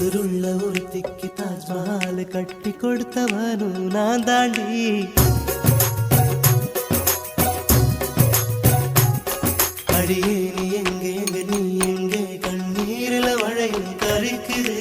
உசுருள்ள ஒருத்திக்கு தாஜ்மஹால் கட்டி கொடுத்தவனும் நான் தாண்டி. அடியே நீ எங்கே எங்க நீ எங்கே கண்ணீரில மழையும் கரிக்குது.